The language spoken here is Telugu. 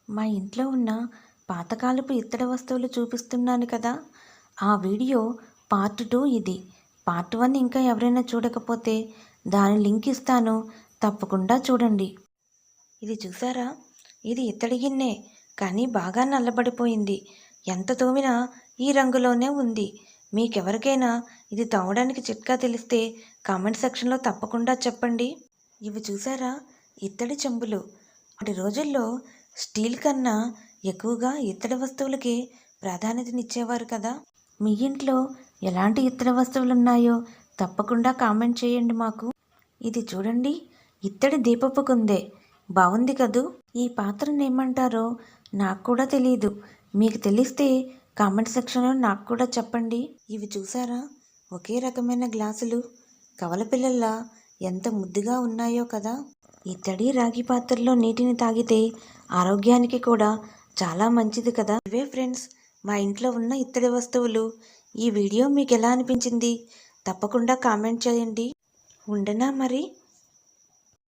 మా ఇంట్లో ఉన్న పాతకాలపు ఇత్తడి వస్తువులు చూపిస్తున్నాను కదా, ఆ వీడియో పార్ట్ 2 ఇది. పార్ట్ 1 ఇంకా ఎవరైనా చూడకపోతే దాని లింక్ ఇస్తాను, తప్పకుండా చూడండి. ఇది చూసారా? ఇది ఇత్తడి గిన్నె, కానీ బాగా నల్లబడిపోయింది. ఎంత తోమినా ఈ రంగులోనే ఉంది. మీకెవరికైనా ఇది తోమడానికి చిట్కా తెలిస్తే కామెంట్ సెక్షన్లో తప్పకుండా చెప్పండి. ఇవి చూసారా? ఇత్తడి చెంబులు. అప్పటి రోజుల్లో స్టీల్ కన్నా ఎక్కువగా ఇత్తడి వస్తువులకి ప్రాధాన్యతనిచ్చేవారు కదా. మీ ఇంట్లో ఎలాంటి ఇత్తడి వస్తువులు ఉన్నాయో తప్పకుండా కామెంట్ చేయండి మాకు. ఇది చూడండి, ఇత్తడి దీపపు కుందే. బాగుంది కదూ. ఈ పాత్రను ఏమంటారో నాకు కూడా తెలియదు. మీకు తెలిస్తే కామెంట్ సెక్షన్లో నాకు కూడా చెప్పండి. ఇవి చూసారా? ఒకే రకమైన గ్లాసులు, కవల పిల్లల్లా ఎంత ముద్దుగా ఉన్నాయో కదా. ఇత్తడి రాగి పాత్రలో నీటిని తాగితే ఆరోగ్యానికి కూడా చాలా మంచిది కదా. ఇవే ఫ్రెండ్స్, మా ఇంట్లో ఉన్న ఇత్తడి వస్తువులు. ఈ వీడియో మీకు ఎలా అనిపించింది తప్పకుండా కామెంట్ చేయండి. ఉండనా మరి.